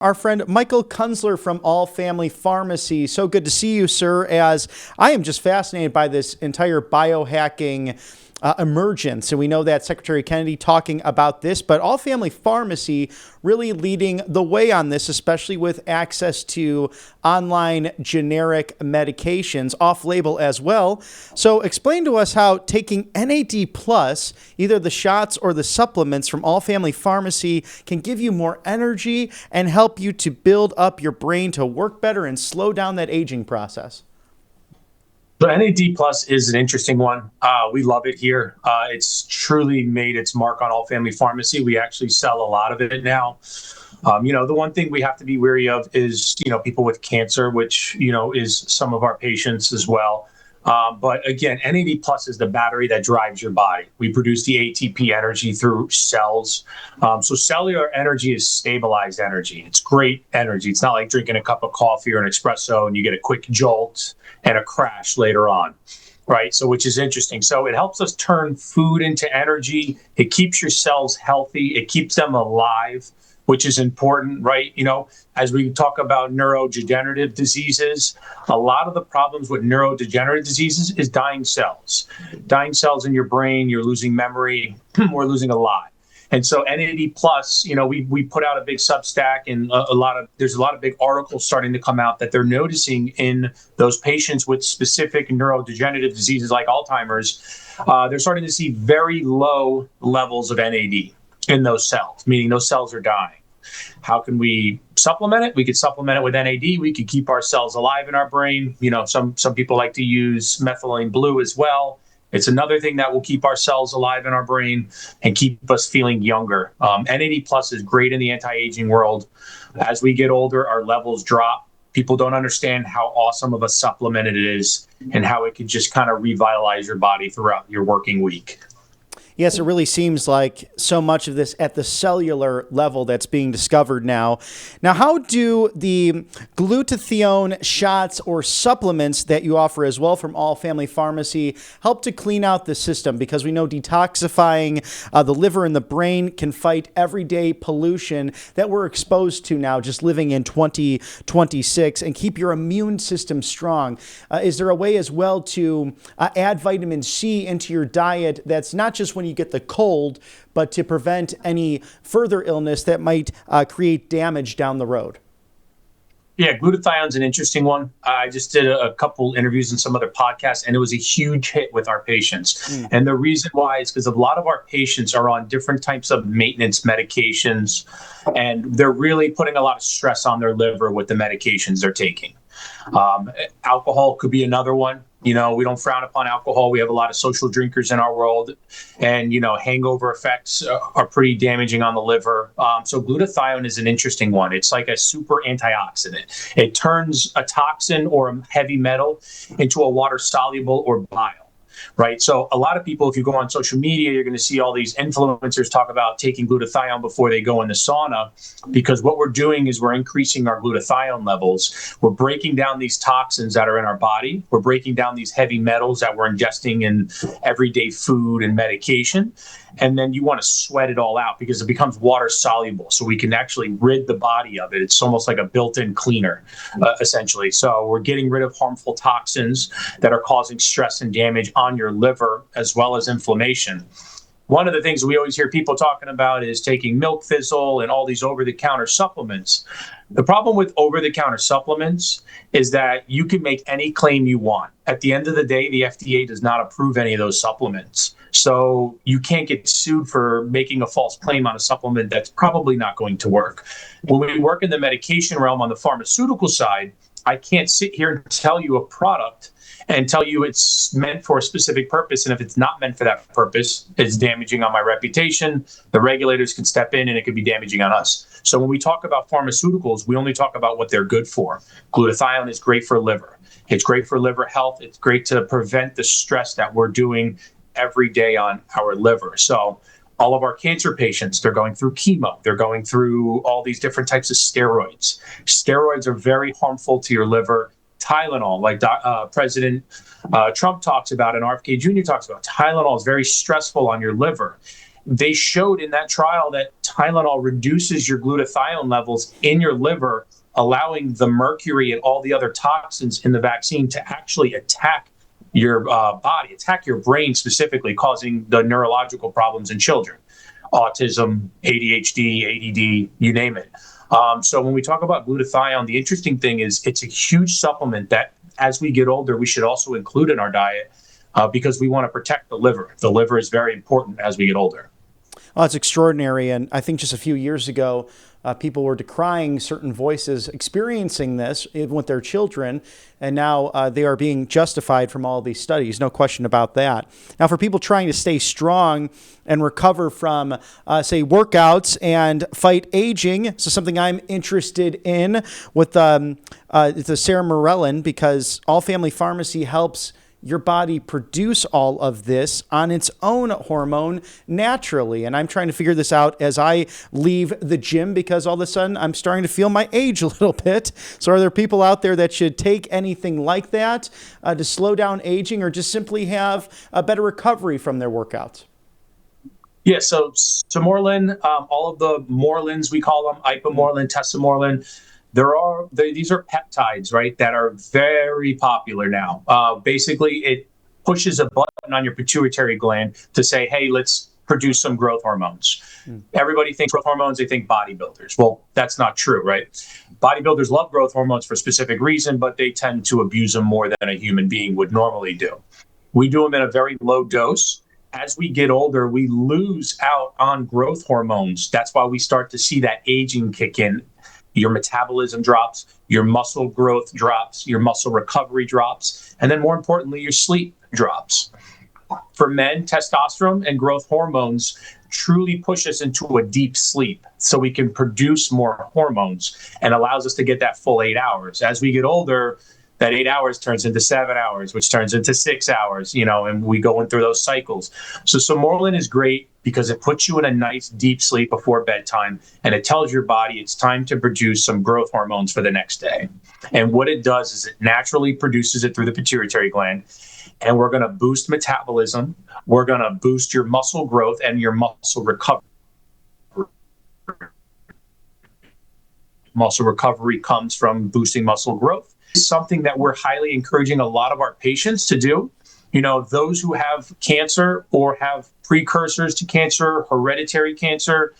our friend Michael Kuenzler from All Family Pharmacy. So good to see you, sir, as I am just fascinated by this entire biohacking emergence. And we know that Secretary Kennedy talking about this, but All Family Pharmacy really leading the way on this, especially with access to online generic medications, off-label as well. So explain to us how taking NAD+, either the shots or the supplements from All Family Pharmacy, can give you more energy and help you to build up your brain to work better and slow down that aging process. So NAD Plus is an interesting one. We love it here. It's truly made its mark on All Family Pharmacy. We actually sell a lot of it now. The one thing we have to be wary of is, people with cancer, which, is some of our patients as well. But again, NAD Plus is the battery that drives your body. We produce the ATP energy through cells. So cellular energy is stabilized energy. It's great energy. It's not like drinking a cup of coffee or an espresso and you get a quick jolt and a crash later on, right? So which is interesting. So it helps us turn food into energy. It keeps your cells healthy. It keeps them alive, which is important, right? As we talk about neurodegenerative diseases, a lot of the problems with neurodegenerative diseases is dying cells. Dying cells in your brain, you're losing memory, we're losing a lot. And so NAD Plus, we put out a big Substack, and there's a lot of big articles starting to come out that they're noticing in those patients with specific neurodegenerative diseases like Alzheimer's. They're starting to see very low levels of NAD in those cells, meaning those cells are dying. How can we supplement it? We could supplement it with NAD. We could keep our cells alive in our brain. Some people like to use methylene blue as well. It's another thing that will keep our cells alive in our brain and keep us feeling younger. NAD Plus is great in the anti-aging world. As we get older, our levels drop. People don't understand how awesome of a supplement it is and how it can just kind of revitalize your body throughout your working week. Yes, it really seems like so much of this at the cellular level that's being discovered now. Now, how do the glutathione shots or supplements that you offer as well from All Family Pharmacy help to clean out the system? Because we know detoxifying the liver and the brain can fight everyday pollution that we're exposed to now just living in 2026 and keep your immune system strong. Is there a way as well to add vitamin C into your diet that's not just when you get the cold, but to prevent any further illness that might create damage down the road? Yeah, glutathione is an interesting one. I just did a couple interviews in some other podcasts, and it was a huge hit with our patients. And the reason why is because a lot of our patients are on different types of maintenance medications, and they're really putting a lot of stress on their liver with the medications they're taking. Alcohol could be another one. We don't frown upon alcohol. We have a lot of social drinkers in our world, and, hangover effects are pretty damaging on the liver. So glutathione is an interesting one. It's like a super antioxidant. It turns a toxin or a heavy metal into a water soluble or bile. Right. So a lot of people, if you go on social media, you're going to see all these influencers talk about taking glutathione before they go in the sauna, because what we're doing is we're increasing our glutathione levels. We're breaking down these toxins that are in our body. We're breaking down these heavy metals that we're ingesting in everyday food and medication. And then you want to sweat it all out because it becomes water soluble. So we can actually rid the body of it. It's almost like a built-in cleaner, essentially. So we're getting rid of harmful toxins that are causing stress and damage on your liver, as well as inflammation. One of the things we always hear people talking about is taking milk thistle and all these over-the-counter supplements. The problem with over-the-counter supplements is that you can make any claim you want. At the end of the day, the FDA does not approve any of those supplements. So you can't get sued for making a false claim on a supplement that's probably not going to work. When we work in the medication realm on the pharmaceutical side, I can't sit here and tell you a product and tell you it's meant for a specific purpose. And if it's not meant for that purpose, it's damaging on my reputation. The regulators can step in and it could be damaging on us. So when we talk about pharmaceuticals, we only talk about what they're good for. Glutathione is great for liver. It's great for liver health. It's great to prevent the stress that we're doing every day on our liver. So all of our cancer patients, they're going through chemo. They're going through all these different types of steroids. Steroids are very harmful to your liver. Tylenol, like President Trump talks about and RFK Jr. talks about, Tylenol is very stressful on your liver. they showed in that trial that Tylenol reduces your glutathione levels in your liver, allowing the mercury and all the other toxins in the vaccine to actually attack your body, attack your brain specifically, causing the neurological problems in children, autism, ADHD, ADD, you name it. So when we talk about glutathione, the interesting thing is it's a huge supplement that as we get older, we should also include in our diet because we want to protect the liver. The liver is very important as we get older. Oh, it's extraordinary. And I think just a few years ago, people were decrying certain voices experiencing this even with their children. And now they are being justified from all these studies. No question about that. Now, for people trying to stay strong and recover from, say, workouts and fight aging, so something I'm interested in with the Ceramorelin, because All Family Pharmacy helps your body produce all of this on its own hormone naturally. And I'm trying to figure this out as I leave the gym because all of a sudden I'm starting to feel my age a little bit. So are there people out there that should take anything like that to slow down aging or just simply have a better recovery from their workouts? Yeah, so Morlin, all of the Morlins, we call them, Ipamorelin, Tesamorelin, these are peptides, right, that are very popular now. Basically, it pushes a button on your pituitary gland to say, hey, let's produce some growth hormones. Everybody thinks growth hormones, they think bodybuilders. Well, that's not true, right? Bodybuilders love growth hormones for a specific reason, but they tend to abuse them more than a human being would normally do. We do them in a very low dose. As we get older, we lose out on growth hormones. That's why we start to see that aging kick in. Your metabolism drops, your muscle growth drops, your muscle recovery drops, and then more importantly, your sleep drops. For men, testosterone and growth hormones truly push us into a deep sleep so we can produce more hormones and allows us to get that full 8 hours. As we get older, that 8 hours turns into 7 hours, which turns into 6 hours, and we go in through those cycles. So Morlin is great because it puts you in a nice deep sleep before bedtime, and it tells your body it's time to produce some growth hormones for the next day. And what it does is it naturally produces it through the pituitary gland, and we're going to boost metabolism. We're going to boost your muscle growth and your muscle recovery. Muscle recovery comes from boosting muscle growth. It's something that we're highly encouraging a lot of our patients to do. Those who have cancer or have precursors to cancer, hereditary cancer,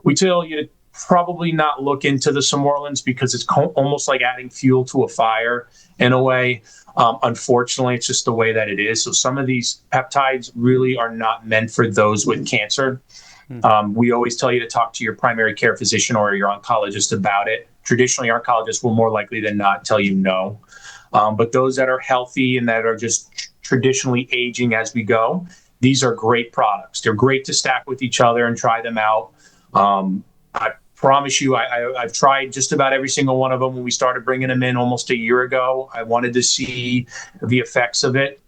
we tell you to probably not look into the Morlins because it's almost like adding fuel to a fire in a way. Unfortunately, it's just the way that it is. So some of these peptides really are not meant for those with cancer. We always tell you to talk to your primary care physician or your oncologist about it. Traditionally, oncologists will more likely than not tell you no. But those that are healthy and that are just traditionally aging as we go, these are great products. They're great to stack with each other and try them out. I promise you, I've tried just about every single one of them when we started bringing them in almost a year ago. I wanted to see the effects of it.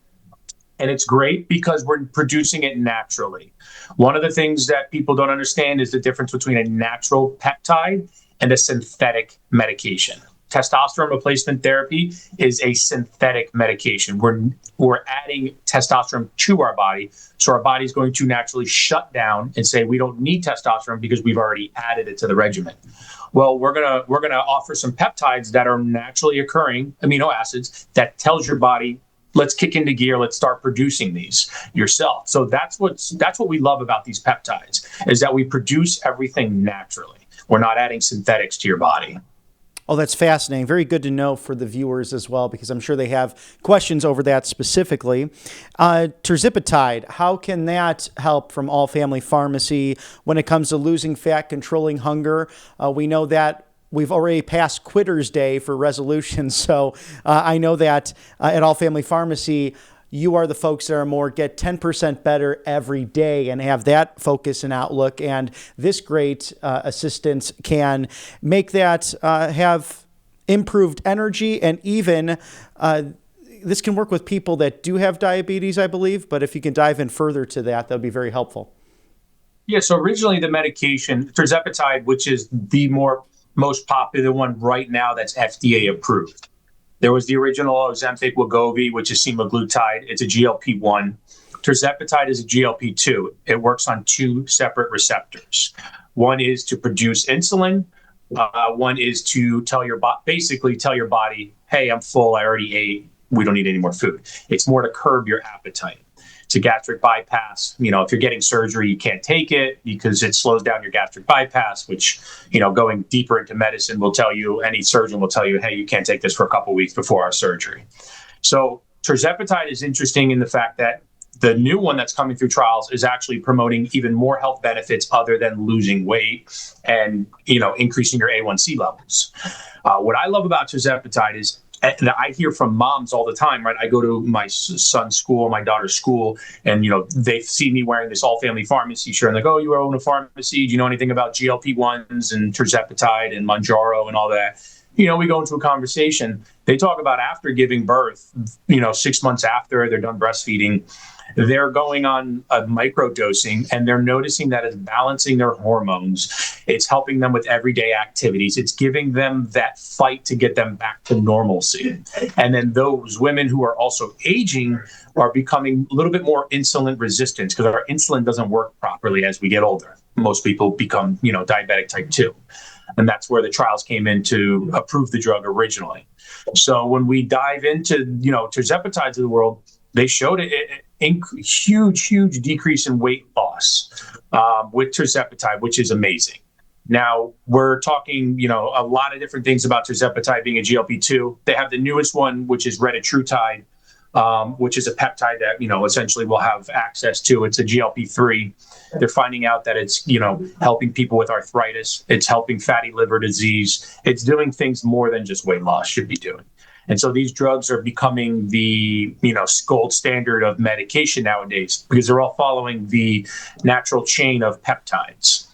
And it's great because we're producing it naturally. One of the things that people don't understand is the difference between a natural peptide and a synthetic medication. Testosterone replacement therapy is a synthetic medication. We're adding testosterone to our body, so our body's going to naturally shut down and say we don't need testosterone because we've already added it to the regimen. Well, we're gonna offer some peptides that are naturally occurring amino acids that tells your body, let's kick into gear, let's start producing these yourself. So that's what we love about these peptides, is that we produce everything naturally. We're not adding synthetics to your body. Oh, that's fascinating. Very good to know for the viewers as well, because I'm sure they have questions over that specifically. Tirzepatide, how can that help from All Family Pharmacy when it comes to losing fat, controlling hunger? We know that we've already passed Quitter's Day for resolutions. So I know that at All Family Pharmacy, you are the folks that are more get 10% better every day and have that focus and outlook. And this great assistance can make that have improved energy. And even this can work with people that do have diabetes, I believe. But if you can dive in further to that, that would be very helpful. Yeah, so originally the medication, tirzepatide, which is the most popular one right now that's FDA approved. There was the original Ozempic Wegovy, which is semaglutide. It's a GLP-1. Tirzepatide is a GLP-2. It works on two separate receptors. One is to produce insulin. One is to basically tell your body, hey, I'm full. I already ate. We don't need any more food. It's more to curb your appetite. It's a gastric bypass. If you're getting surgery, you can't take it because it slows down your gastric bypass, which, going deeper into medicine any surgeon will tell you, hey, you can't take this for a couple of weeks before our surgery. So tirzepatide is interesting in the fact that the new one that's coming through trials is actually promoting even more health benefits other than losing weight and, increasing your A1C levels. What I love about tirzepatide is that I hear from moms all the time, right? I go to my son's school, my daughter's school, and, they see me wearing this all-family pharmacy shirt, and they go, oh, you own a pharmacy. Do you know anything about GLP-1s and tirzepatide and Mounjaro and all that? We go into a conversation. They talk about after giving birth, 6 months after they're done breastfeeding, they're going on a microdosing, and they're noticing that it's balancing their hormones. It's helping them with everyday activities. It's giving them that fight to get them back to normalcy. And then those women who are also aging are becoming a little bit more insulin resistant because our insulin doesn't work properly as we get older. Most people become, diabetic type 2. And that's where the trials came in to approve the drug originally. So when we dive into, tirzepatides of the world, they showed huge decrease in weight loss with tirzepatide, which is amazing. Now, we're talking, a lot of different things about tirzepatide being a GLP-2. They have the newest one, which is retatrutide, which is a peptide that, essentially we'll have access to. It's a GLP-3. They're finding out that it's, helping people with arthritis. It's helping fatty liver disease. It's doing things more than just weight loss should be doing. And so these drugs are becoming the, gold standard of medication nowadays because they're all following the natural chain of peptides.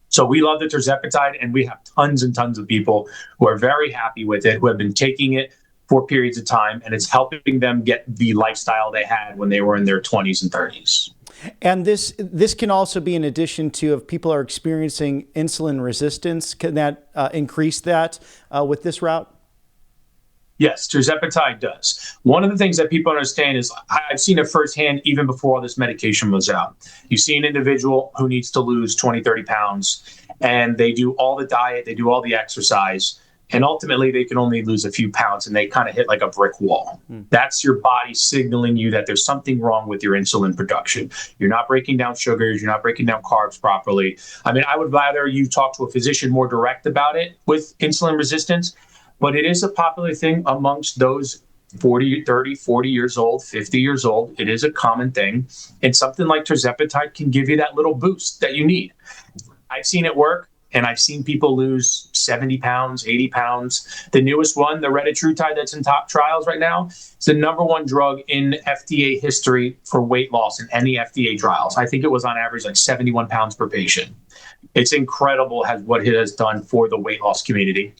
So we love the tirzepatide, and we have tons and tons of people who are very happy with it, who have been taking it for periods of time, and it's helping them get the lifestyle they had when they were in their 20s and 30s. And this can also be in addition to if people are experiencing insulin resistance, can that increase that with this route? Yes, tirzepatide does. One of the things that people understand is I've seen it firsthand even before all this medication was out. You see an individual who needs to lose 20, 30 pounds, and they do all the diet, they do all the exercise, and ultimately they can only lose a few pounds, and they kind of hit like a brick wall. That's your body signaling you that there's something wrong with your insulin production. You're not breaking down sugars, you're not breaking down carbs properly. I mean, I would rather you talk to a physician more direct about it with insulin resistance. But it is a popular thing amongst those 40 years old, 50 years old. It is a common thing. And something like tirzepatide can give you that little boost that you need. I've seen it work, and I've seen people lose 70 pounds, 80 pounds. The newest one, the retatrutide that's in top trials right now, is the number one drug in FDA history for weight loss in any FDA trials. I think it was on average like 71 pounds per patient. It's incredible what it has done for the weight loss community.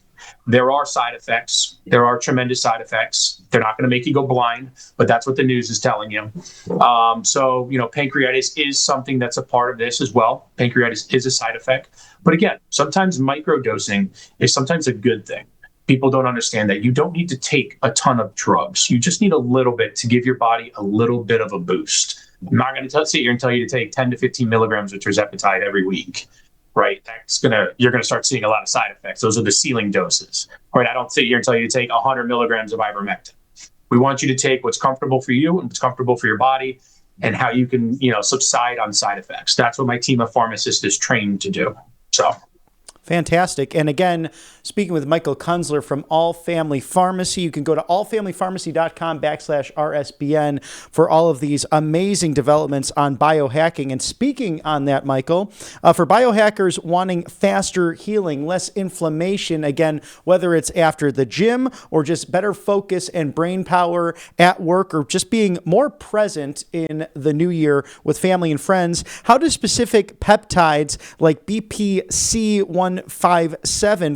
There are side effects. There are tremendous side effects. They're not going to make you go blind, but that's what the news is telling you. So, pancreatitis is something that's a part of this as well. Pancreatitis is a side effect. But again, sometimes microdosing is sometimes a good thing. People don't understand that you don't need to take a ton of drugs. You just need a little bit to give your body a little bit of a boost. I'm not going to sit here and tell you to take 10 to 15 milligrams of tirzepatide every week. Right, you're gonna start seeing a lot of side effects. Those are the ceiling doses. Right, I don't sit here and tell you to take 100 milligrams of ivermectin. We want you to take what's comfortable for you and what's comfortable for your body, and how you can, subside on side effects. That's what my team of pharmacists is trained to do. So. Fantastic. And again, speaking with Michael Kuenzler from All Family Pharmacy, you can go to allfamilypharmacy.com/RSBN for all of these amazing developments on biohacking. And speaking on that, Michael, for biohackers wanting faster healing, less inflammation, again, whether it's after the gym or just better focus and brain power at work or just being more present in the new year with family and friends, how do specific peptides like BPC-157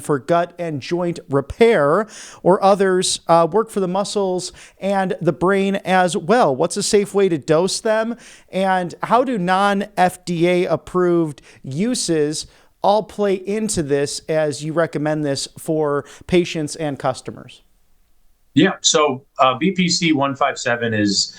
for gut and joint repair or others work for the muscles and the brain as well? What's a safe way to dose them? And how do non-FDA approved uses all play into this as you recommend this for patients and customers? Yeah, so BPC-157 is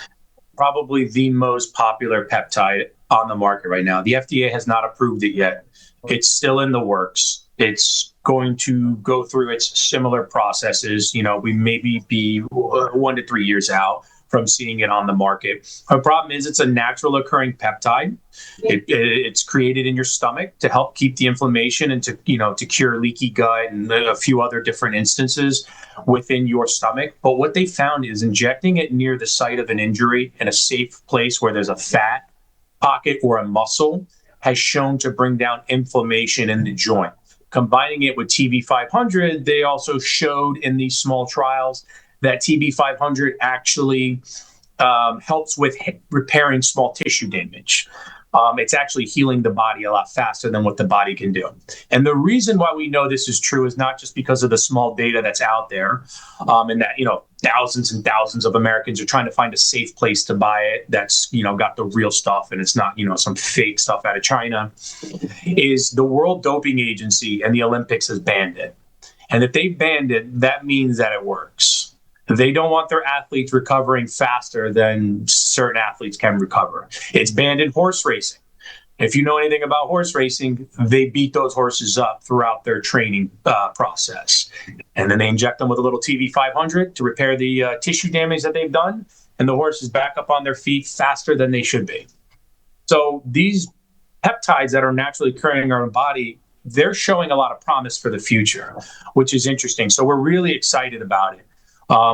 probably the most popular peptide on the market right now. The FDA has not approved it yet. It's still in the works. It's going to go through its similar processes. We maybe be 1 to 3 years out from seeing it on the market. The problem is it's a natural occurring peptide. It's created in your stomach to help keep the inflammation and to cure leaky gut and a few other different instances within your stomach. But what they found is injecting it near the site of an injury in a safe place where there's a fat pocket or a muscle has shown to bring down inflammation in the joint. Combining it with TB500, they also showed in these small trials that TB500 actually helps with repairing small tissue damage. It's actually healing the body a lot faster than what the body can do. And the reason why we know this is true is not just because of the small data that's out there, and that, thousands and thousands of Americans are trying to find a safe place to buy it that's, got the real stuff and it's not, some fake stuff out of China, is the World Doping Agency and the Olympics has banned it. And if they banned it, that means that it works. They don't want their athletes recovering faster than certain athletes can recover. It's banned in horse racing. If you know anything about horse racing, they beat those horses up throughout their training process. And then they inject them with a little TB500 to repair the tissue damage that they've done. And the horse is back up on their feet faster than they should be. So these peptides that are naturally occurring in our body, they're showing a lot of promise for the future, which is interesting. So we're really excited about it.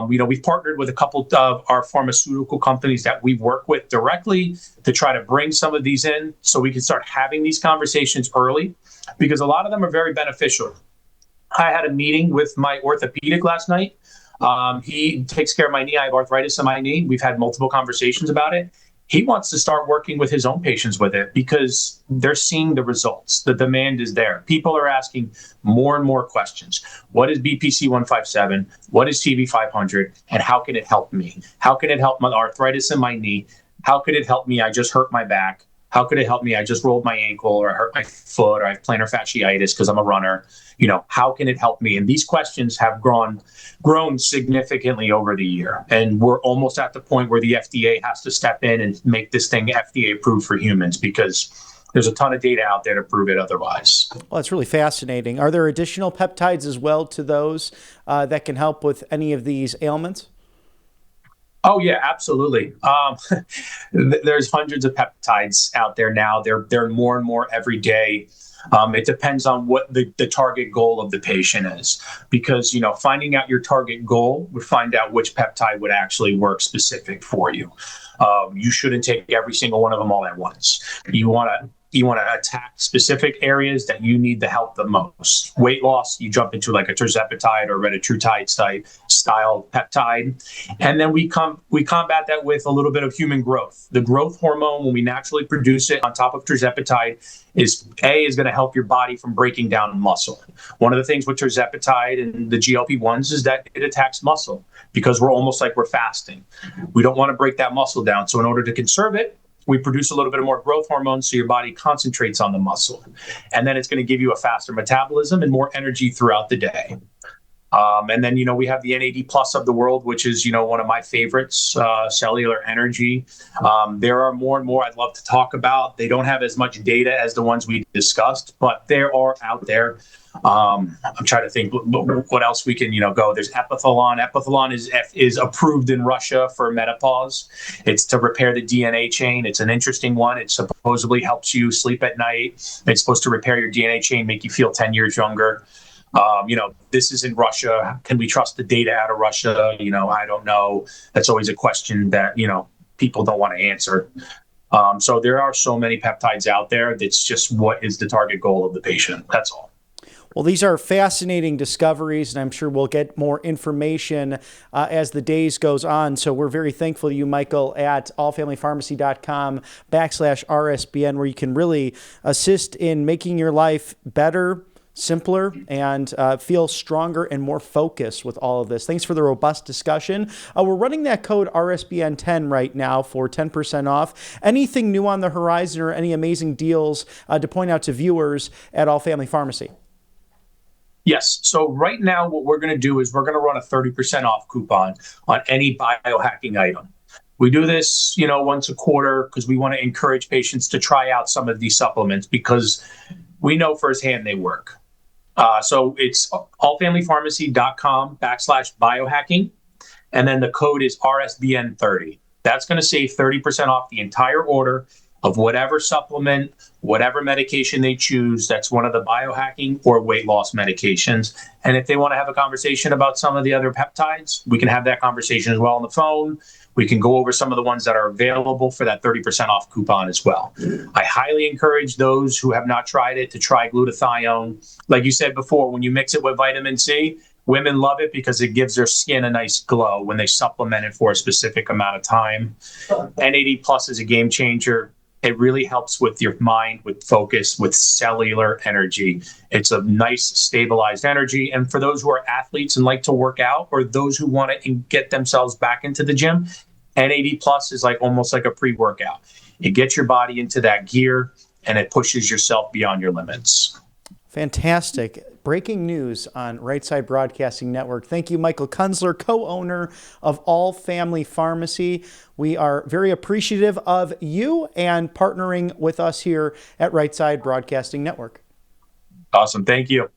We've partnered with a couple of our pharmaceutical companies that we work with directly to try to bring some of these in so we can start having these conversations early, because a lot of them are very beneficial. I had a meeting with my orthopedic last night. He takes care of my knee. I have arthritis in my knee. We've had multiple conversations about it. He wants to start working with his own patients with it because they're seeing the results. The demand is there. People are asking more and more questions. What is BPC 157? What is TB500? And how can it help me? How can it help my arthritis in my knee? How could it help me? I just hurt my back. How could it help me? I just rolled my ankle, or I hurt my foot, or I have plantar fasciitis because I'm a runner. How can it help me? And these questions have grown significantly over the year. And we're almost at the point where the FDA has to step in and make this thing FDA approved for humans, because there's a ton of data out there to prove it otherwise. Well, it's really fascinating. Are there additional peptides as well to those that can help with any of these ailments? Oh, yeah, absolutely. There's hundreds of peptides out there now. They're more and more every day. It depends on what the target goal of the patient is, because, finding out your target goal would find out which peptide would actually work specific for you. You shouldn't take every single one of them all at once. You want to attack specific areas that you need the help the most. Weight loss, you jump into like a tirzepatide or retatrutide style peptide. And then we combat that with a little bit of human growth. The growth hormone, when we naturally produce it on top of tirzepatide, is going to help your body from breaking down muscle. One of the things with tirzepatide and the GLP-1s is that it attacks muscle, because we're almost like we're fasting. We don't want to break that muscle down. So in order to conserve it, we produce a little bit more growth hormone so your body concentrates on the muscle. And then it's going to give you a faster metabolism and more energy throughout the day. And then, we have the NAD plus of the world, which is, one of my favorites, cellular energy. There are more and more I'd love to talk about. They don't have as much data as the ones we discussed, but there are out there. I'm trying to think what else we can, go. There's epithalon. Epithalon is approved in Russia for menopause. It's to repair the DNA chain. It's an interesting one. It supposedly helps you sleep at night. It's supposed to repair your DNA chain, make you feel 10 years younger. This is in Russia. Can we trust the data out of Russia? I don't know. That's always a question that, people don't want to answer. So there are so many peptides out there. That's just what is the target goal of the patient. That's all. Well, these are fascinating discoveries, and I'm sure we'll get more information as the days goes on. So we're very thankful to you, Michael, at allfamilypharmacy.com/RSBN, where you can really assist in making your life better, simpler, and feel stronger and more focused with all of this. Thanks for the robust discussion. We're running that code RSBN10 right now for 10% off. Anything new on the horizon or any amazing deals to point out to viewers at All Family Pharmacy? Yes. So right now, what we're going to do is we're going to run a 30% off coupon on any biohacking item. We do this, once a quarter because we want to encourage patients to try out some of these supplements because we know firsthand they work. So it's allfamilypharmacy.com/biohacking. And then the code is RSBN 30. That's going to save 30% off the entire order of whatever supplement, whatever medication they choose. That's one of the biohacking or weight loss medications. And if they want to have a conversation about some of the other peptides, we can have that conversation as well on the phone. We can go over some of the ones that are available for that 30% off coupon as well. I highly encourage those who have not tried it to try glutathione. Like you said before, when you mix it with vitamin C, women love it because it gives their skin a nice glow when they supplement it for a specific amount of time. NAD Plus is a game changer. It really helps with your mind, with focus, with cellular energy. It's a nice, stabilized energy. And for those who are athletes and like to work out, or those who want to get themselves back into the gym, NAD Plus is almost like a pre-workout. It gets your body into that gear, and it pushes yourself beyond your limits. Fantastic. Breaking news on Right Side Broadcasting Network. Thank you, Michael Kuenzler, co-owner of All Family Pharmacy. We are very appreciative of you and partnering with us here at Right Side Broadcasting Network. Awesome. Thank you.